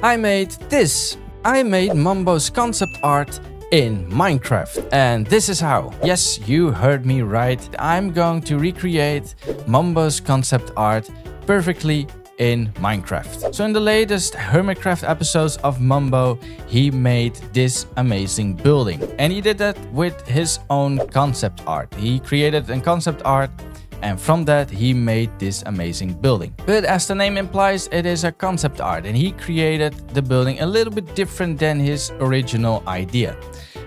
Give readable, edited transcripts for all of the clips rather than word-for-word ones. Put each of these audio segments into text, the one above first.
I made this. I made Mumbo's concept art in Minecraft. And this is how. Yes, you heard me right. I'm going to recreate Mumbo's concept art perfectly in Minecraft. So in the latest Hermitcraft episodes of Mumbo, he made this amazing building. And he did that with his own concept art. He created a concept art, and from that he made this amazing building. But as the name implies, it is a concept art, and he created the building a little bit different than his original idea.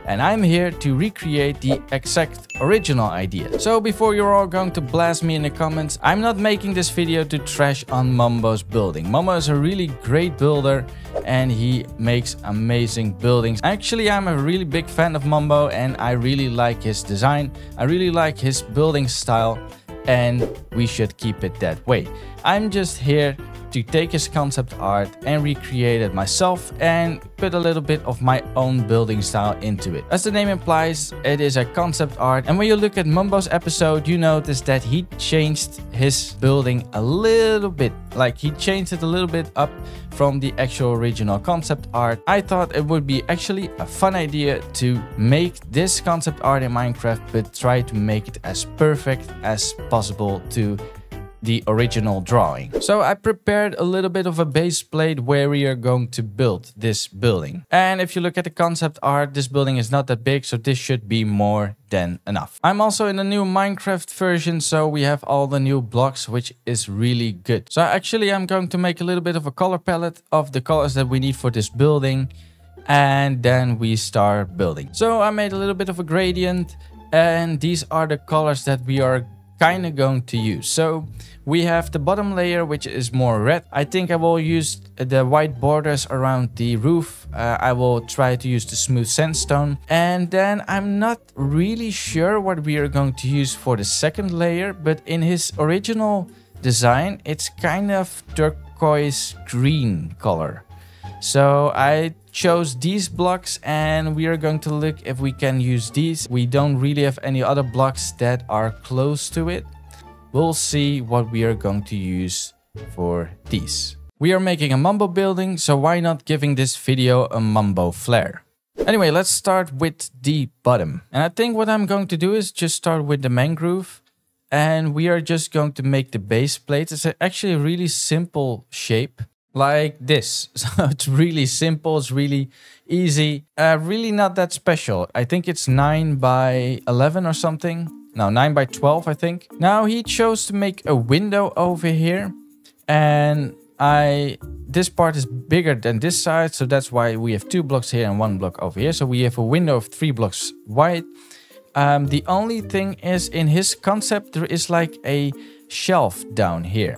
And I'm here to recreate the exact original idea. So before you're all going to blast me in the comments, I'm not making this video to trash on Mumbo's building. Mumbo is a really great builder and he makes amazing buildings. Actually, I'm a really big fan of Mumbo and I really like his design. I really like his building style and we should keep it that way. I'm just here to take his concept art and recreate it myself and put a little bit of my own building style into it. As the name implies, it is a concept art, and when you look at Mumbo's episode, you notice that he changed his building a little bit. Like he changed it a little bit up from the actual original concept art. I thought it would be actually a fun idea to make this concept art in Minecraft, but try to make it as perfect as possible to the original drawing. So I prepared a little bit of a base plate where we are going to build this building. And if you look at the concept art, this building is not that big, so this should be more than enough. I'm also in the new Minecraft version, so we have all the new blocks, which is really good. So actually I'm going to make a little bit of a color palette of the colors that we need for this building, and then we start building. So I made a little bit of a gradient, and these are the colors that we are kind of going to use. So we have the bottom layer, which is more red. I think I will use the white borders around the roof. I will try to use the smooth sandstone. And then I'm not really sure what we are going to use for the second layer, but in his original design, it's kind of turquoise green color. So I chose these blocks and we are going to look if we can use these. We don't really have any other blocks that are close to it. We'll see what we are going to use for these. We are making a Mumbo building, so why not giving this video a Mumbo flair? Anyway, let's start with the bottom. And I think what I'm going to do is just start with the mangrove. And we are just going to make the base plate. It's actually a really simple shape. Like this. So it's really simple, it's really easy, really not that special. I think it's 9 by 11 or something. No, 9 by 12 I think. Now he chose to make a window over here, and this part is bigger than this side, so that's why we have 2 blocks here and 1 block over here. So we have a window of 3 blocks wide. The only thing is, in his concept there is like a shelf down here.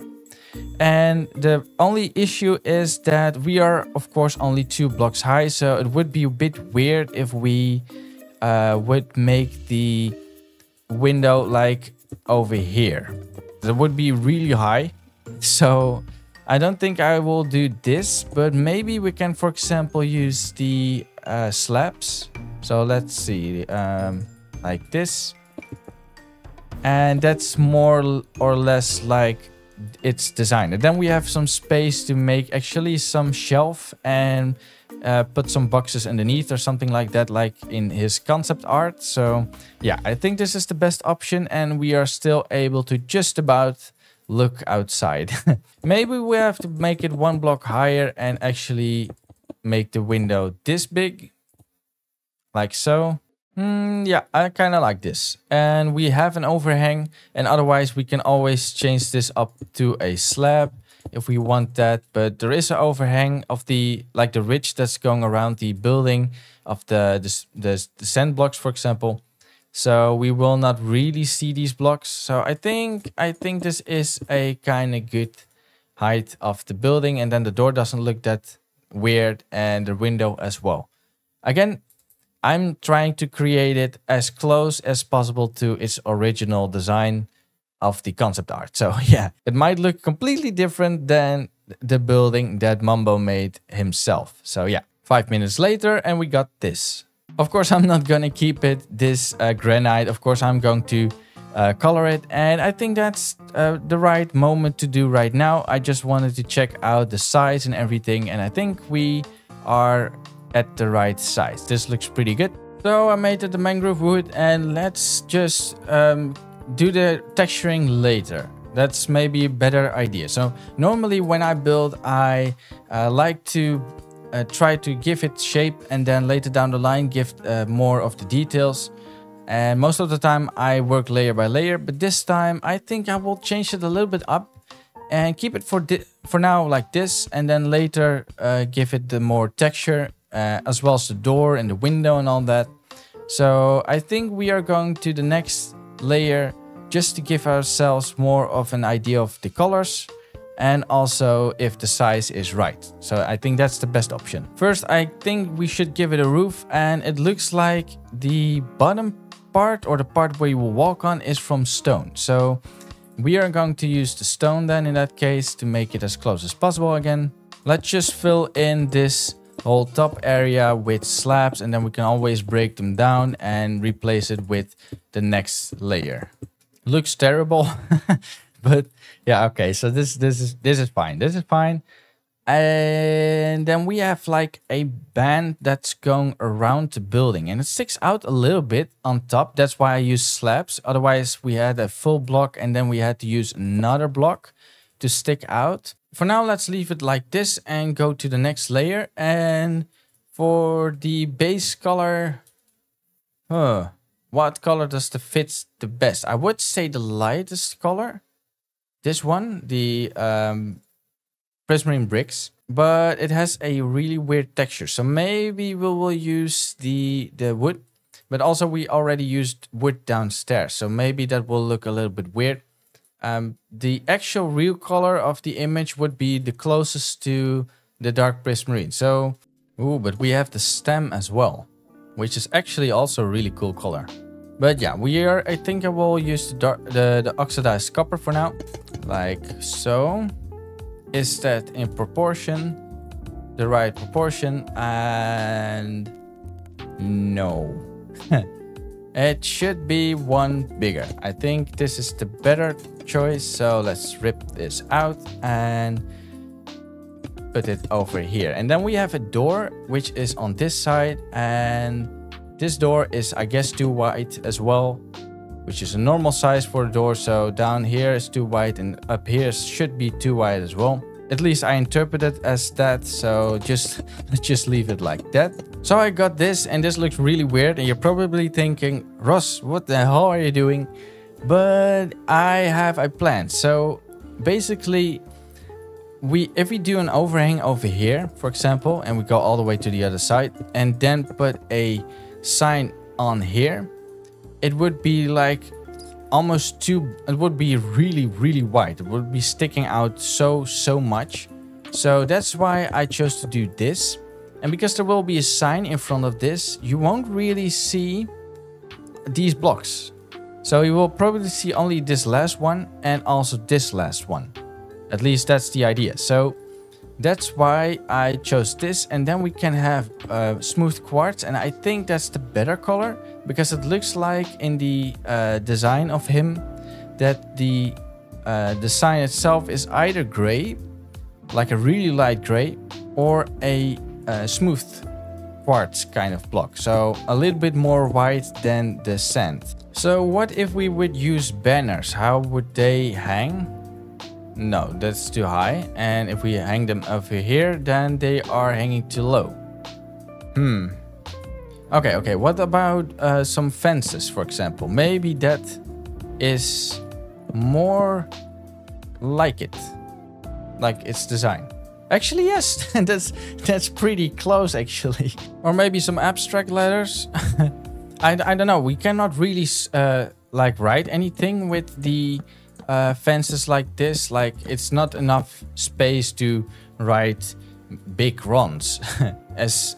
And the only issue is that we are of course only 2 blocks high, so it would be a bit weird if we would make the window like over here. That would be really high, so I don't think I will do this, but maybe we can, for example, use the slabs. So let's see, like this, and that's more or less like its design. And then we have some space to make actually some shelf and put some boxes underneath or something like that, like in his concept art. So yeah, I think this is the best option, and we are still able to just about look outside. Maybe we have to make it 1 block higher and actually make the window this big, like so. Yeah, I kind of like this. And we have an overhang, and otherwise we can always change this up to a slab if we want that. But there is an overhang of the ridge that's going around the building of the sand blocks, for example. So we will not really see these blocks. So I think this is a kind of good height of the building, and then the door doesn't look that weird, and the window as well. Again, I'm trying to create it as close as possible to its original design of the concept art. So yeah, it might look completely different than the building that Mumbo made himself. So yeah, 5 minutes later and we got this. Of course, I'm not gonna keep it this granite. Of course, I'm going to color it. And I think that's the right moment to do right now. I just wanted to check out the size and everything, and I think we are at the right size. This looks pretty good. So I made the mangrove wood, and let's just do the texturing later. That's maybe a better idea. So normally when I build, I like to try to give it shape, and then later down the line give more of the details. And most of the time I work layer by layer, but this time I think I will change it a little bit up and keep it for now like this, and then later give it the more texture, as well as the door and the window and all that. So I think we are going to the next layer just to give ourselves more of an idea of the colors, and also if the size is right. So I think that's the best option. First, I think we should give it a roof, and it looks like the bottom part, or the part where you will walk on, is from stone. So we are going to use the stone then in that case to make it as close as possible again. Let's just fill in this whole top area with slabs, and then we can always break them down and replace it with the next layer. Looks terrible, but yeah, okay. So this is fine. This is fine. And then we have like a band that's going around the building, and it sticks out a little bit on top. That's why I use slabs. Otherwise we had a full block, and then we had to use another block to stick out. For now, let's leave it like this and go to the next layer. And for the base color, what color does the fit the best? I would say the lightest color. This one, the prismarine bricks, but it has a really weird texture. So maybe we will use the wood, but also we already used wood downstairs. So maybe that will look a little bit weird. The actual real color of the image would be the closest to the dark prismarine. So, but we have the stem as well, which is actually also a really cool color. But yeah, I think I will use the oxidized copper for now, like so. Is that in proportion, the right proportion? And no. It should be one bigger. I think this is the better choice. So let's rip this out and put it over here. And then we have a door which is on this side, and this door is, I guess, too wide as well, which is a normal size for a door. So down here is too wide, and up here should be too wide as well. At least I interpret it as that, so let's just leave it like that. So I got this, and this looks really weird, and you're probably thinking, Ross, what the hell are you doing? But I have a plan. So basically, if we do an overhang over here, for example, and we go all the way to the other side, and then put a sign on here, it would be like almost it would be really wide. It would be sticking out so much. So that's why I chose to do this. And because there will be a sign in front of this, you won't really see these blocks. So you will probably see only this last one and also this last one. At least that's the idea. So that's why I chose this. And then we can have smooth quartz, and I think that's the better color, because it looks like in the design of him that the sign itself is either gray, like a really light gray, or a smooth quartz kind of block. So a little bit more white than the sand. So what if we would use banners? How would they hang? No, that's too high. And if we hang them over here, then they are hanging too low. Okay. What about some fences, for example? Maybe that is more like it, like its design. Actually, yes, that's pretty close, actually. Or maybe some abstract letters. I don't know. We cannot really like write anything with the fences like this. Like, it's not enough space to write big runs, as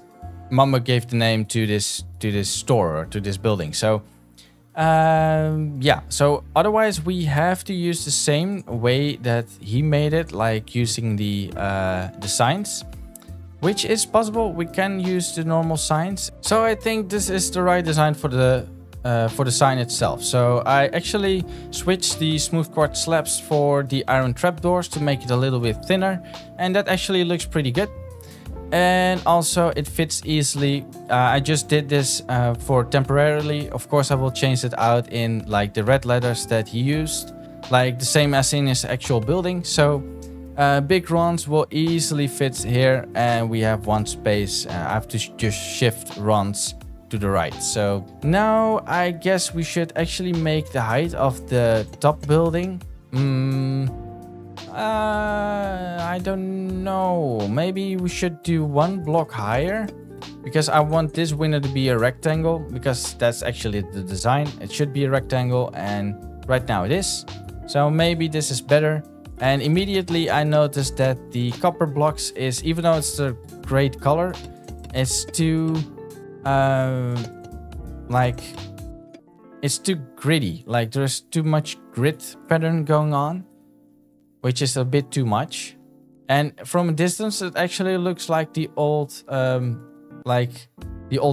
Mamba gave the name to this store, or to this building. So yeah, so otherwise we have to use the same way that he made it, like using the signs, which is possible. We can use the normal signs. So I think this is the right design for the for the sign itself. So I actually switched the smooth quartz slabs for the iron trapdoors to make it a little bit thinner, and that actually looks pretty good. And also it fits easily. I just did this for temporarily. Of course I will change it out in like the red letters that he used, like the same as in his actual building. So big runs will easily fit here, and we have one space. I have to just shift runs to the right. So now I guess we should actually make the height of the top building. I don't know. Maybe we should do one block higher, because I want this window to be a rectangle, because that's actually the design. It should be a rectangle, and right now it is. So maybe this is better. And immediately I noticed that the copper blocks is, even though it's a great color, it's too like it's too gritty. Like there's too much grit pattern going on, which is a bit too much. And from a distance it actually looks like the old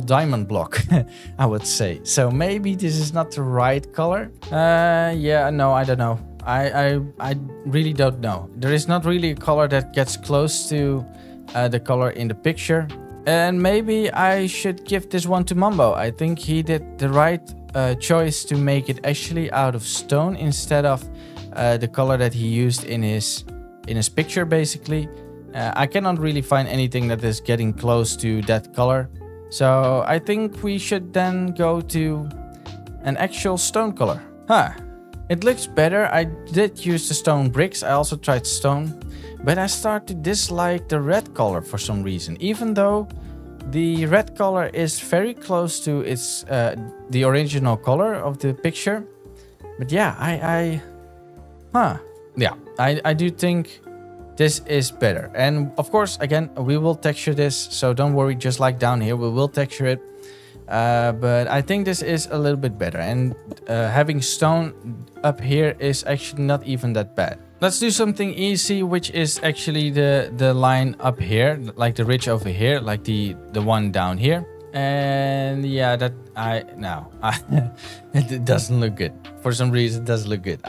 diamond block, I would say. So maybe this is not the right color. Yeah, no, I don't know. I really don't know. There is not really a color that gets close to the color in the picture. And maybe I should give this one to Mumbo. I think he did the right choice to make it actually out of stone instead of the color that he used in his picture, basically. I cannot really find anything that is getting close to that color. So I think we should then go to an actual stone color. It looks better. I did use the stone bricks. I also tried stone. But I start to dislike the red color for some reason. Even though the red color is very close to its the original color of the picture. But yeah, I do think this is better. And of course, again, we will texture this. So don't worry, just like down here, we will texture it. But I think this is a little bit better. And having stone up here is actually not even that bad. Let's do something easy, which is actually the line up here, like the ridge over here, like the one down here. And yeah, that it doesn't look good. For some reason, it doesn't look good.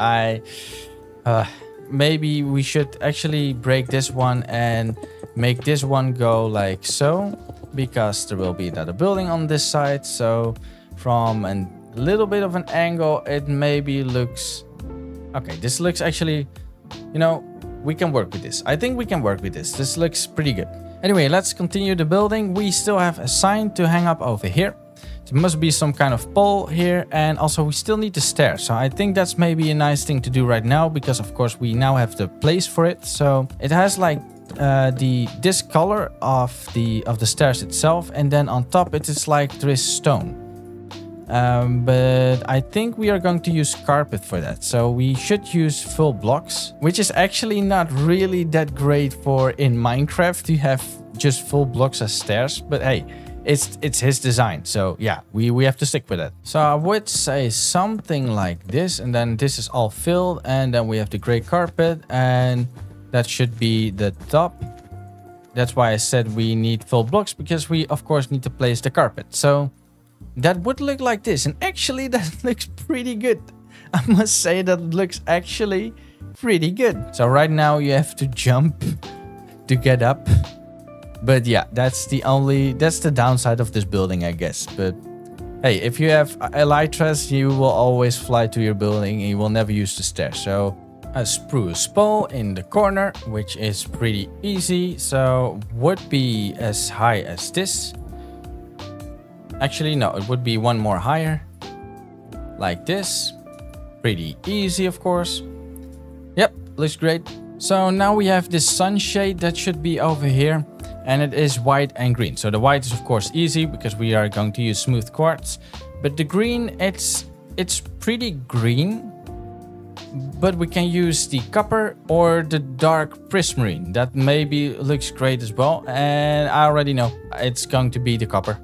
Maybe we should actually break this one and make this one go like so, because there will be another building on this side. So from a little bit of an angle, it maybe looks okay. This looks actually, you know, we can work with this. I think we can work with this. This looks pretty good. Anyway, let's continue the building. We still have a sign to hang up over here. There must be some kind of pole here, and also we still need the stairs. So I think that's maybe a nice thing to do right now, because of course we now have the place for it. So it has like this color of the stairs itself, and then on top it is like there is stone. But I think we are going to use carpet for that. So we should use full blocks, which is actually not really that great for in Minecraft to have just full blocks as stairs. But hey, it's his design. So yeah, we have to stick with it. So I would say something like this, and then this is all filled, and then we have the gray carpet, and that should be the top. That's why I said we need full blocks, because we of course need to place the carpet. So that would look like this, and actually that looks pretty good. I must say that looks actually pretty good. So right now you have to jump to get up. But yeah, that's the downside of this building, I guess. But hey, if you have elytras, you will always fly to your building and you will never use the stairs. So a spruce pole in the corner, which is pretty easy. So would be as high as this. Actually, no, it would be one more higher. Like this. Pretty easy, of course. Yep, looks great. So now we have this sunshade that should be over here. And it is white and green. So the white is of course easy, because we are going to use smooth quartz. But the green, it's pretty green. But we can use the copper or the dark prismarine. That maybe looks great as well. And I already know it's going to be the copper.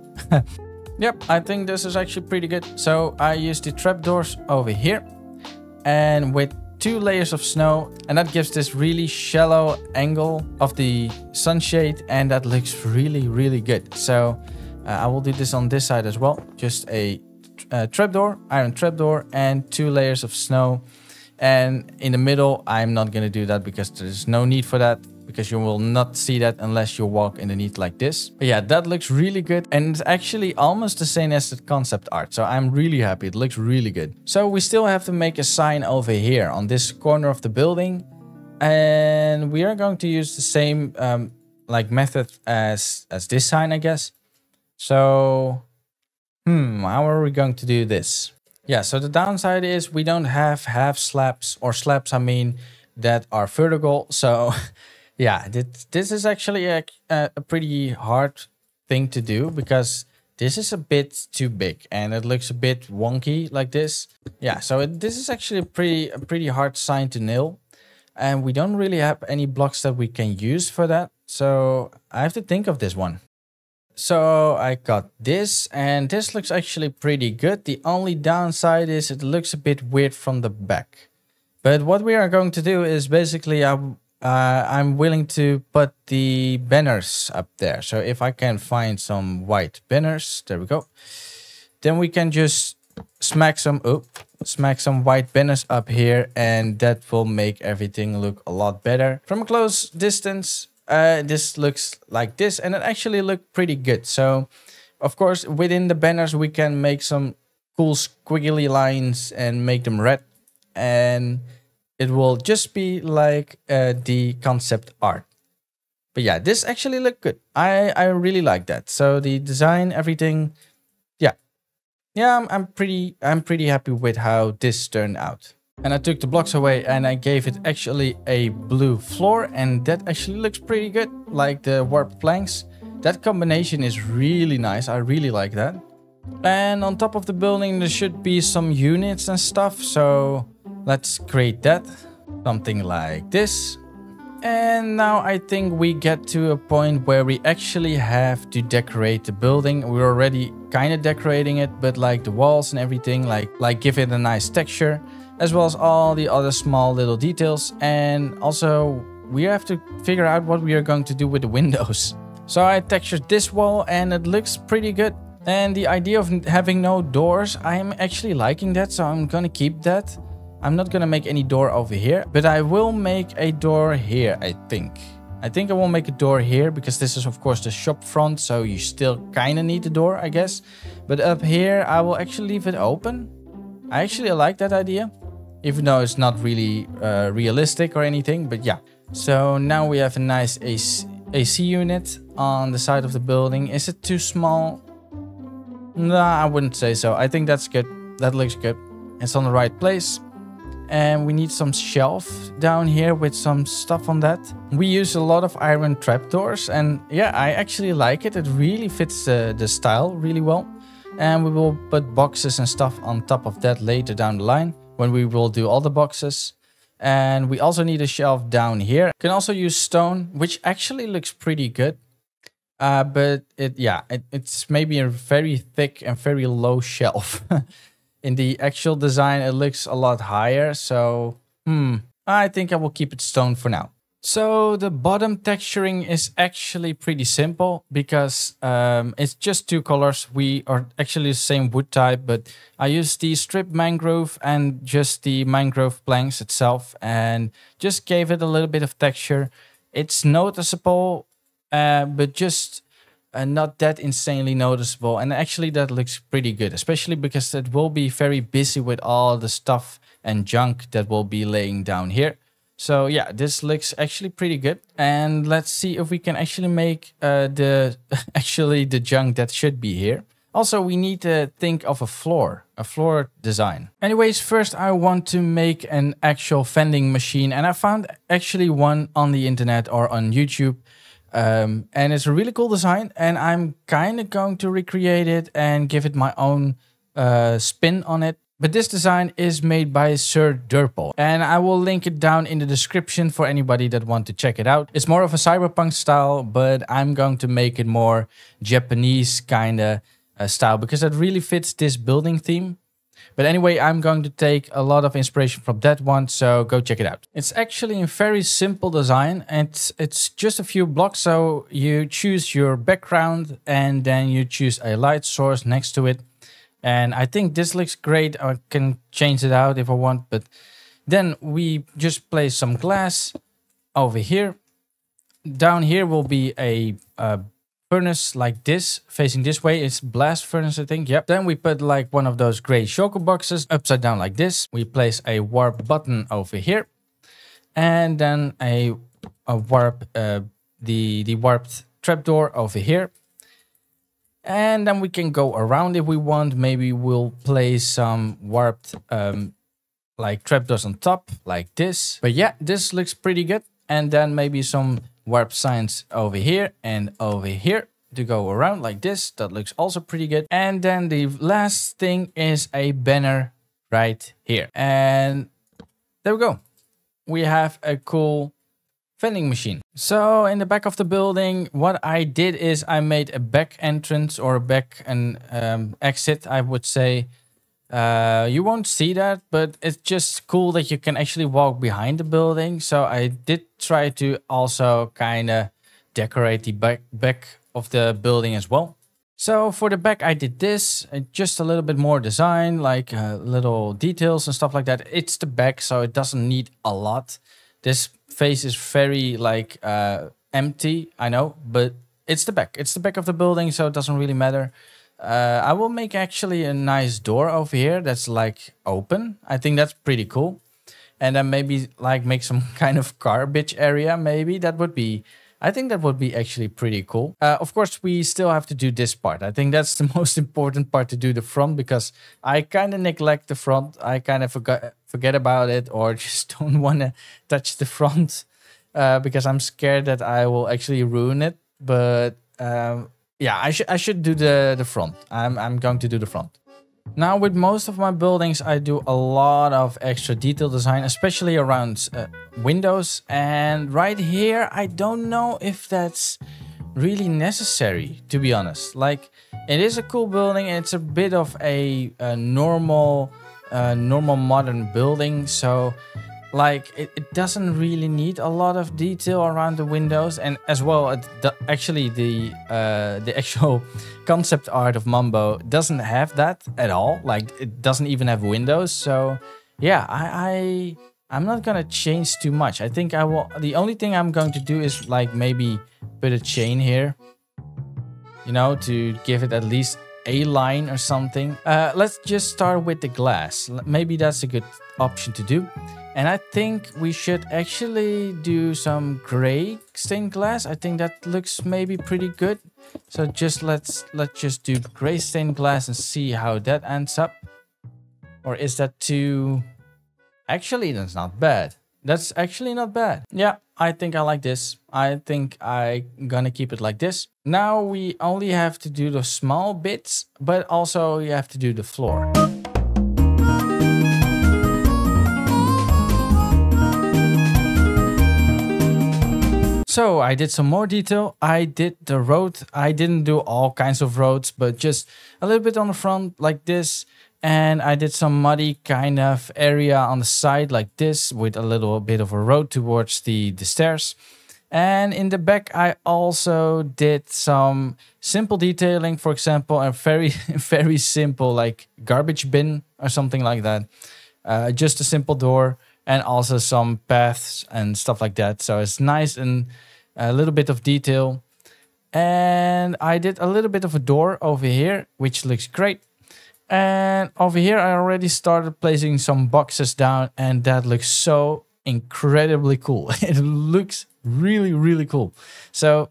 Yep, I think this is actually pretty good. So I used the trapdoors over here. And with 2 layers of snow, and that gives this really shallow angle of the sunshade, and that looks really good. So I will do this on this side as well. Just a trapdoor, iron trapdoor, and 2 layers of snow. And in the middle, I'm not going to do that because there's no need for that, because you will not see that unless you walk underneath like this. But yeah, that looks really good. And it's actually almost the same as the concept art. So I'm really happy. It looks really good. So we still have to make a sign over here on this corner of the building. And we are going to use the same like method as this sign, I guess. So, how are we going to do this? Yeah, so the downside is we don't have half slabs, or slabs, I mean, that are vertical. So yeah, this is actually a pretty hard thing to do, because this is a bit too big and it looks a bit wonky like this. Yeah, so this is actually a pretty hard sign to nail. And we don't really have any blocks that we can use for that. So I have to think of this one. So I got this, and this looks actually pretty good. The only downside is it looks a bit weird from the back. But what we are going to do is basically I'm willing to put the banners up there. So if I can find some white banners, there we go. Then we can just smack some white banners up here, and that will make everything look a lot better. From a close distance, this looks like this, and it actually looked pretty good. So of course within the banners we can make some cool squiggly lines and make them red, and it will just be like the concept art. But yeah, this actually looked good. I really like that. So the design, everything, yeah, I'm pretty happy with how this turned out. And I took the blocks away and I gave it actually a blue floor, and that actually looks pretty good, like the warped planks. That combination is really nice. I really like that. And on top of the building there should be some units and stuff, so let's create that. Something like this. And now I think we get to a point where we actually have to decorate the building. We're already kind of decorating it, but like the walls and everything, like give it a nice texture, as well as all the other small little details. And also we have to figure out what we are going to do with the windows. So I textured this wall and it looks pretty good. And the idea of having no doors, I'm actually liking that, so I'm gonna keep that. I'm not gonna make any door over here, but I will make a door here, I think. I think I will make a door here, because this is of course the shop front, so you still kind of need the door, I guess. But up here I will actually leave it open. I actually like that idea, even though it's not really realistic or anything, but yeah. So now we have a nice AC unit on the side of the building. Is it too small? No, I wouldn't say so. I think that's good. That looks good. It's on the right place. And we need some shelf down here with some stuff on that. We use a lot of iron trapdoors, and yeah, I actually like it. It really fits the style really well. And we will put boxes and stuff on top of that later down the line, when we will do all the boxes. And we also need a shelf down here. You can also use stone, which actually looks pretty good. But it's maybe a very thick and very low shelf. In the actual design, it looks a lot higher. So, I think I will keep it stone for now. So the bottom texturing is actually pretty simple, because it's just 2 colors. We are actually the same wood type, but I used the strip mangrove and just the mangrove planks itself, and just gave it a little bit of texture. It's noticeable, but just not that insanely noticeable. And actually that looks pretty good, especially because it will be very busy with all the stuff and junk that will be laying down here. So yeah, this looks actually pretty good. And let's see if we can actually make the junk that should be here. Also, we need to think of a floor design. Anyways, first I want to make an actual vending machine, and I found actually one on the internet or on YouTube. And it's a really cool design, and I'm kind of going to recreate it and give it my own spin on it. But this design is made by Sir Durple, and I will link it down in the description for anybody that want to check it out. It's more of a cyberpunk style, but I'm going to make it more Japanese kind of style, because it really fits this building theme. But anyway, I'm going to take a lot of inspiration from that one, so go check it out. It's actually a very simple design, and it's just a few blocks. So you choose your background, and then you choose a light source next to it. And I think this looks great. I can change it out if I want, but then we just place some glass over here. Down here will be a furnace like this, facing this way. It's blast furnace, I think. Yep. Then we put like one of those gray shulker boxes upside down like this. We place a warp button over here, and then a warp the warped trapdoor over here. And then we can go around if we want. Maybe we'll place some warped like trapdoors on top like this. But yeah, this looks pretty good. And then maybe some warp signs over here and over here to go around like this. That looks also pretty good. And then the last thing is a banner right here. And there we go. We have a cool vending machine. So in the back of the building, what I did is I made a back entrance or a back and exit, I would say. You won't see that, but it's just cool that you can actually walk behind the building. So I did try to also kind of decorate the back of the building as well. So for the back, I did this, just a little bit more design, like little details and stuff like that. It's the back, so it doesn't need a lot. This face is very like empty, I know, but it's the back. It's the back of the building, so it doesn't really matter. I will make actually a nice door over here that's like open. I think that's pretty cool. And then maybe like make some kind of garbage area, maybe. I think that would be actually pretty cool. Of course, we still have to do this part. I think that's the most important part, to do the front, because I kind of neglect the front. I kind of forget about it, or just don't want to touch the front because I'm scared that I will actually ruin it. But yeah, I should do the front. I'm going to do the front. Now, with most of my buildings, I do a lot of extra detail design, especially around windows. And right here, I don't know if that's really necessary, to be honest. Like, it is a cool building. It's a bit of a normal modern building. So, like, it doesn't really need a lot of detail around the windows. And as well, actually, the actual concept art of Mumbo doesn't have that at all. Like, it doesn't even have windows. So yeah, I'm not gonna change too much. I think the only thing I'm going to do is like maybe put a chain here, you know, to give it at least a line or something. Let's just start with the glass. Maybe that's a good option to do. And I think we should actually do some gray stained glass. I think that looks maybe pretty good. So let's just do gray stained glass and see how that ends up. Or is that too... Actually, that's not bad. That's actually not bad. Yeah, I think I like this. I think I'm gonna keep it like this. Now we only have to do the small bits, but also you have to do the floor. So I did some more detail. I did the road. I didn't do all kinds of roads, but just a little bit on the front like this. And I did some muddy kind of area on the side like this with a little bit of a road towards the stairs. And in the back, I also did some simple detailing. For example, a very, very simple like garbage bin or something like that. Just a simple door. And also some paths and stuff like that. So it's nice and a little bit of detail. And I did a little bit of a door over here, which looks great. And over here, I already started placing some boxes down. And that looks so incredibly cool. It looks really, really cool. So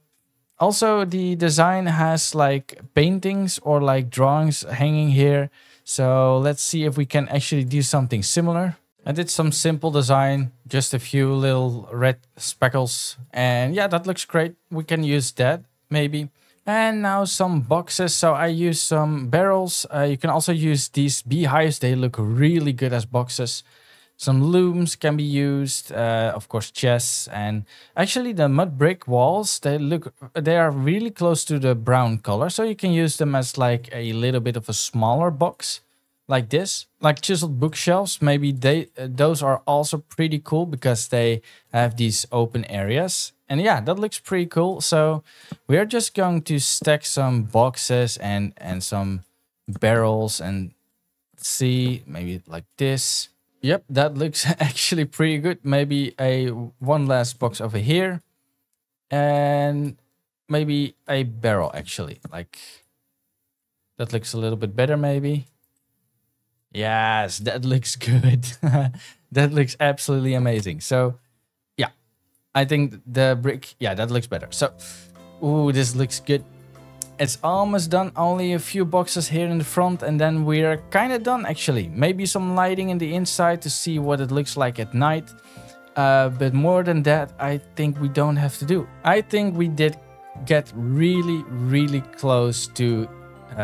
also the design has like paintings or like drawings hanging here. So let's see if we can actually do something similar. I did some simple design, just a few little red speckles. And yeah, that looks great. We can use that, maybe. And now some boxes. So I use some barrels. You can also use these beehives. They look really good as boxes. Some looms can be used. Of course, chests. And actually the mud brick walls, they are really close to the brown color. So you can use them as like a little bit of a smaller box. Like this, like chiseled bookshelves. Maybe those are also pretty cool because they have these open areas. And yeah, that looks pretty cool. So we are just going to stack some boxes and some barrels and see, maybe like this. Yep, that looks actually pretty good. Maybe one last box over here and maybe a barrel actually. Like that looks a little bit better maybe. Yes, that looks good. That looks absolutely amazing. So yeah, I think the brick, yeah, that looks better. So, ooh, this looks good. It's almost done, only a few boxes here in the front and then we're kind of done actually. Maybe some lighting in the inside to see what it looks like at night. But more than that, I think we don't have to do. I think we did get really close to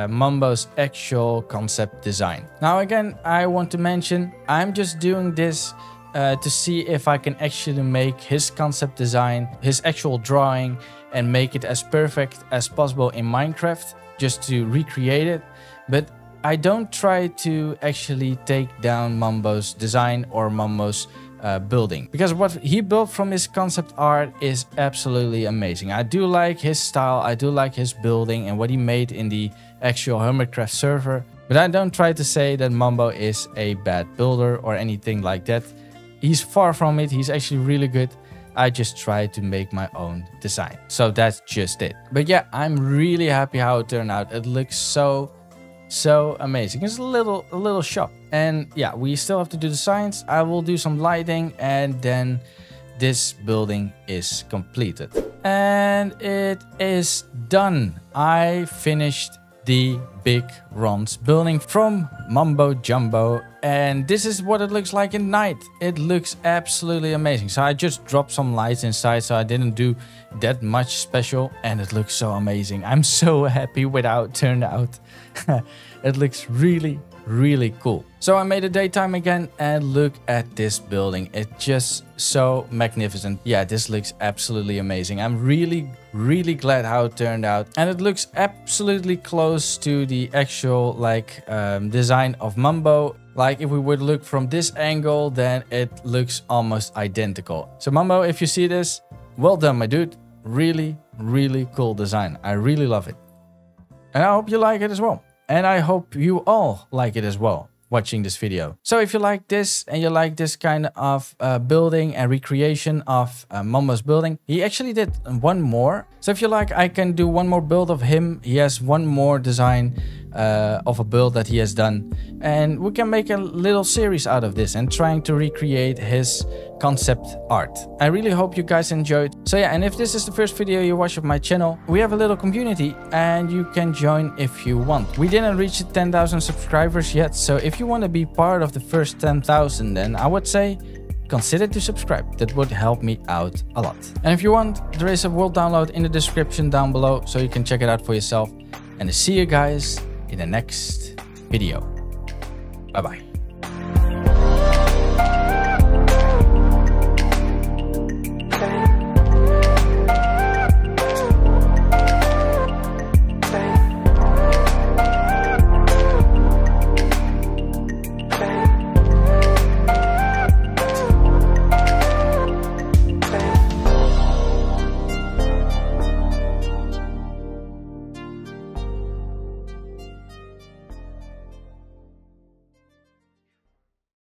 Mumbo's actual concept design. Now again, I want to mention, I'm just doing this to see if I can actually make his concept design, his actual drawing, and make it as perfect as possible in Minecraft, just to recreate it. But I don't try to actually take down Mumbo's design or Mumbo's building, because what he built from his concept art is absolutely amazing. I do like his style, I do like his building and what he made in the actual Hermitcraft server, but I don't try to say that Mumbo is a bad builder or anything like that. He's far from it, he's actually really good. I just try to make my own design. So that's just it. But yeah, I'm really happy how it turned out. It looks so amazing. It's a little shop. And yeah, we still have to do the signs. I will do some lighting and then this building is completed. And it is done. I finished the Big Ron's building from Mumbo Jumbo, and this is what it looks like at night. It looks absolutely amazing. So I just dropped some lights inside, so I didn't do that much special, and it looks so amazing. I'm so happy with how it turned out. It looks really cool. So I made a daytime again and look at this building. It's just so magnificent. Yeah, this looks absolutely amazing. I'm really glad how it turned out, and it looks absolutely close to the actual like design of Mumbo. Like if we would look from this angle, then it looks almost identical. So Mumbo, if you see this, well done my dude. Really cool design. I really love it, and I hope you like it as well. And I hope you all like it as well, watching this video. So if you like this and you like this kind of building and recreation of Mumbo's building, he actually did one more. So if you like, I can do one more build of him. He has one more design of a build that he has done. And we can make a little series out of this and trying to recreate his concept art. I really hope you guys enjoyed. So yeah, and if this is the first video you watch of my channel, we have a little community and you can join if you want. We didn't reach 10,000 subscribers yet, so if you want to be part of the first 10,000, then I would say consider to subscribe. That would help me out a lot. And if you want, there is a world download in the description down below, so you can check it out for yourself. And I see you guys in the next video. Bye bye.